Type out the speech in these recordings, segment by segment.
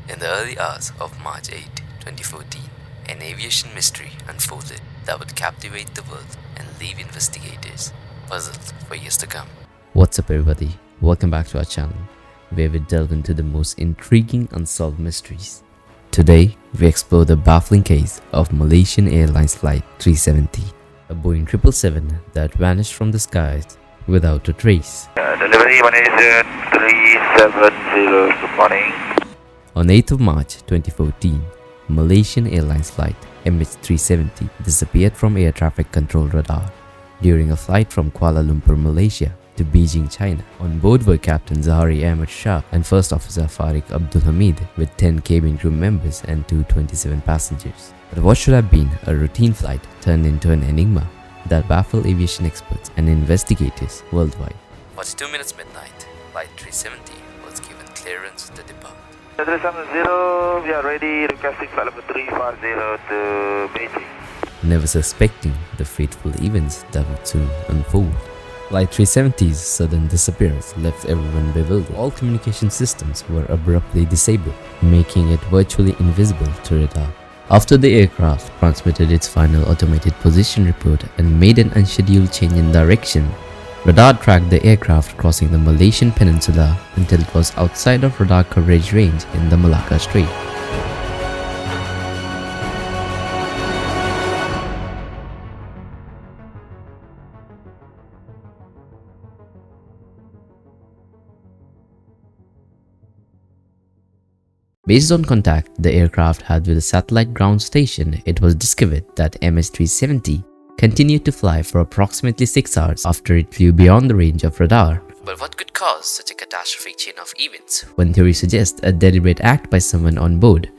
In the early hours of March 8, 2014, an aviation mystery unfolded that would captivate the world and leave investigators puzzled for years to come. What's up, everybody? Welcome back to our channel, where we delve into the most intriguing unsolved mysteries. Today, we explore the baffling case of Malaysian Airlines Flight 370, a Boeing 777 that vanished from the skies without a trace. Delivery Malaysia 370, good morning. On 8th of March 2014, Malaysian Airlines flight MH370 disappeared from air traffic control radar during a flight from Kuala Lumpur, Malaysia to Beijing, China. On board were Captain Zahari Ahmad Shah and First Officer Farik Abdul Hamid with 10 cabin crew members and 227 passengers. But what should have been a routine flight turned into an enigma that baffled aviation experts and investigators worldwide. 42 minutes midnight, Flight 370 was given clearance to depart. 370, we are ready, requesting flight number 350 to Beijing. Never suspecting the fateful events that would soon unfold. Flight 370's sudden disappearance left everyone bewildered. All communication systems were abruptly disabled, making it virtually invisible to radar. After the aircraft transmitted its final automated position report and made an unscheduled change in direction, radar tracked the aircraft crossing the Malaysian peninsula until it was outside of radar coverage range in the Malacca Strait. Based on contact the aircraft had with a satellite ground station, it was discovered that MH370 continued to fly for approximately 6 hours after it flew beyond the range of radar. But what could cause such a catastrophic chain of events? One theory suggests a deliberate act by someone on board.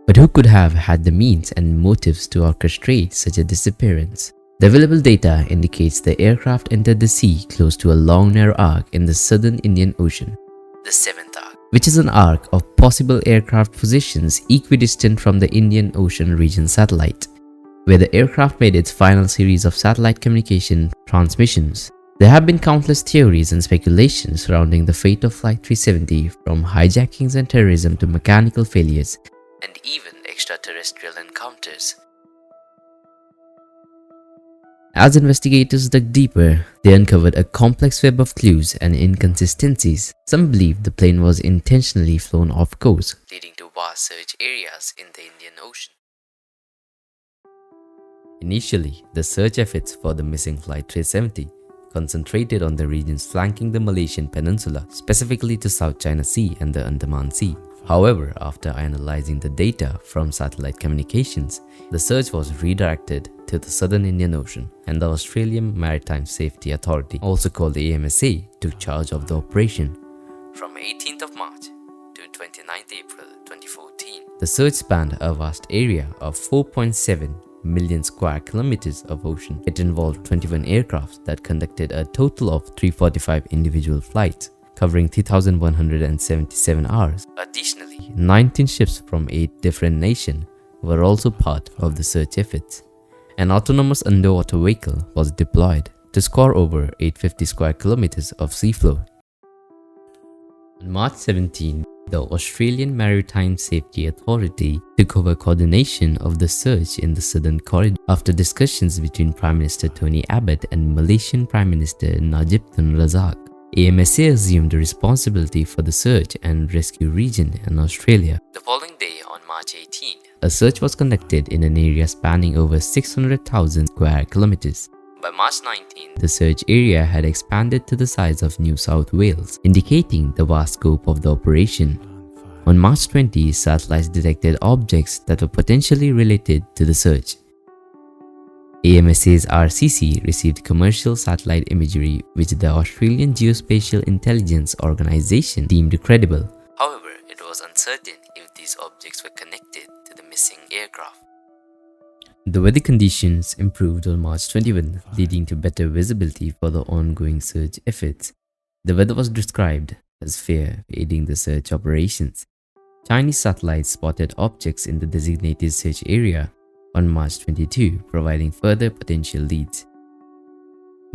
But who could have had the means and motives to orchestrate such a disappearance? The available data indicates the aircraft entered the sea close to a long narrow arc in the southern Indian Ocean, the 7th arc, which is an arc of possible aircraft positions equidistant from the Indian Ocean region satellite, where the aircraft made its final series of satellite communication transmissions. There have been countless theories and speculations surrounding the fate of Flight 370, from hijackings and terrorism to mechanical failures and even extraterrestrial encounters. As investigators dug deeper, they uncovered a complex web of clues and inconsistencies. Some believe the plane was intentionally flown off course, leading to vast search areas in the Indian Ocean. Initially, the search efforts for the missing Flight 370 concentrated on the regions flanking the Malaysian peninsula, specifically to South China Sea and the Andaman Sea. However, after analyzing the data from satellite communications, the search was redirected to the southern Indian Ocean, and the Australian Maritime Safety Authority, also called the AMSA, took charge of the operation. From 18th of March to 29th April 2014, the search spanned a vast area of 4.7 million square kilometers of ocean. It involved 21 aircraft that conducted a total of 345 individual flights, covering 3,177 hours. Additionally, 19 ships from 8 different nations were also part of the search efforts. An autonomous underwater vehicle was deployed to scour over 850 square kilometers of seafloor. On March 17, the Australian Maritime Safety Authority took over coordination of the search in the southern corridor after discussions between Prime Minister Tony Abbott and Malaysian Prime Minister Najib Tun Razak. AMSA assumed responsibility for the search and rescue region in Australia. The following day, on March 18, a search was conducted in an area spanning over 600,000 square kilometers. By March 19, the search area had expanded to the size of New South Wales, indicating the vast scope of the operation. On March 20, satellites detected objects that were potentially related to the search. AMSA's RCC received commercial satellite imagery which the Australian Geospatial Intelligence Organisation deemed credible. However, it was uncertain if these objects were connected to the missing aircraft. The weather conditions improved on March 21, leading to better visibility for the ongoing search efforts. The weather was described as fair, aiding the search operations. Chinese satellites spotted objects in the designated search area on March 22, providing further potential leads.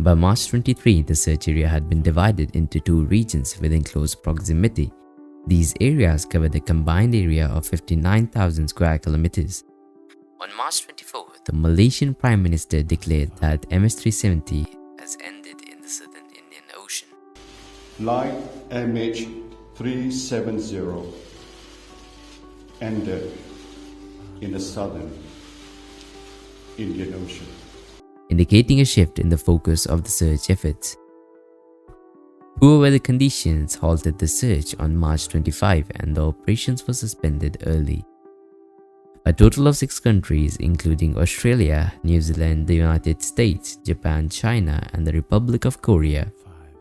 By March 23, the search area had been divided into 2 regions within close proximity. These areas covered a combined area of 59,000 square kilometers. On March 24th, the Malaysian Prime Minister declared that MS-370 has ended in the southern Indian Ocean. Flight MH370 ended in the southern Indian Ocean, indicating a shift in the focus of the search efforts. Poor weather conditions halted the search on March 25 and the operations were suspended early. A total of 6 countries, including Australia, New Zealand, the United States, Japan, China, and the Republic of Korea,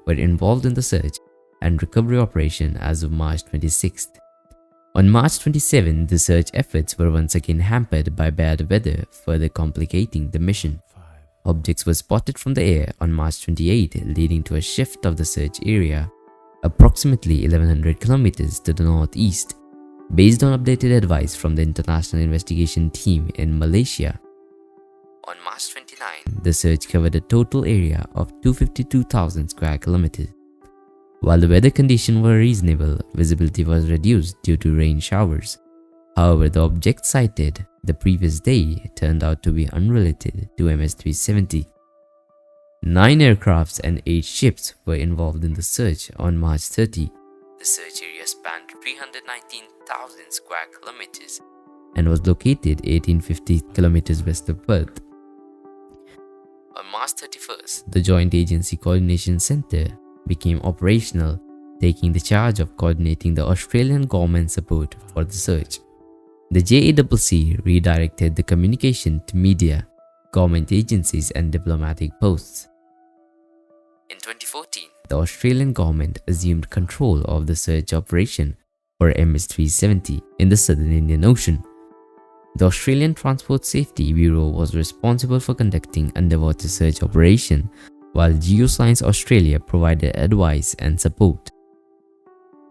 were involved in the search and recovery operation as of March 26th. On March 27, the search efforts were once again hampered by bad weather, further complicating the mission. Objects were spotted from the air on March 28, leading to a shift of the search area approximately 1100 kilometers to the northeast, based on updated advice from the International Investigation Team in Malaysia. On March 29, the search covered a total area of 252,000 square kilometers. While the weather conditions were reasonable, visibility was reduced due to rain showers. However, the object sighted the previous day turned out to be unrelated to MS-370. 9 aircrafts and 8 ships were involved in the search on March 30. The search area spanned 319,000 square kilometers and was located 1850 kilometers west of Perth. On March 31st, the Joint Agency Coordination Center became operational, taking the charge of coordinating the Australian government support for the search. The JACC redirected the communication to media, government agencies and diplomatic posts. In 2014, the Australian government assumed control of the search operation for MS-370 in the southern Indian Ocean. The Australian Transport Safety Bureau was responsible for conducting underwater search operation, while Geoscience Australia provided advice and support.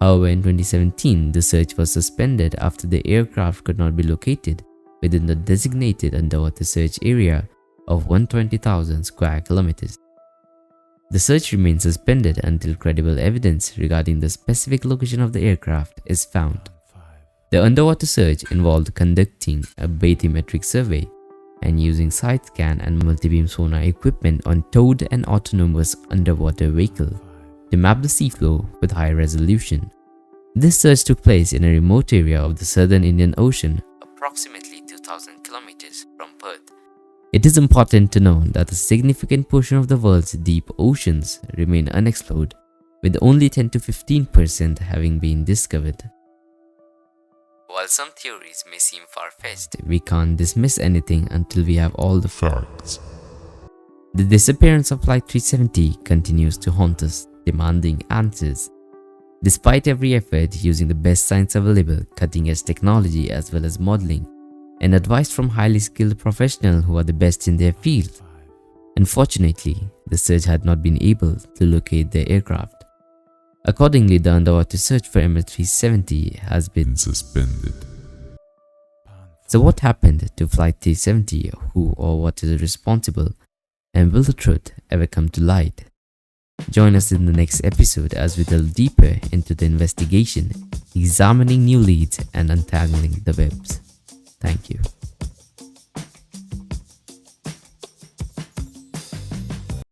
However, in 2017, the search was suspended after the aircraft could not be located within the designated underwater search area of 120,000 square kilometers. The search remains suspended until credible evidence regarding the specific location of the aircraft is found. The underwater search involved conducting a bathymetric survey and using side scan and multibeam sonar equipment on towed and autonomous underwater vehicle to map the seafloor with high resolution. This search took place in a remote area of the southern Indian Ocean, approximately 2,000 kilometers from Perth. It is important to note that a significant portion of the world's deep oceans remain unexplored, with only 10 to 15% having been discovered. While some theories may seem far-fetched, we can't dismiss anything until we have all the facts. The disappearance of Flight 370 continues to haunt us, demanding answers. Despite every effort using the best science available, cutting-edge technology as well as modeling, and advice from highly skilled professionals who are the best in their field, unfortunately, the search had not been able to locate the aircraft. Accordingly, the underwater search for MS-370 has been suspended. So what happened to Flight 370? Who or what is responsible? And will the truth ever come to light? Join us in the next episode as we delve deeper into the investigation, examining new leads and untangling the webs. Thank you.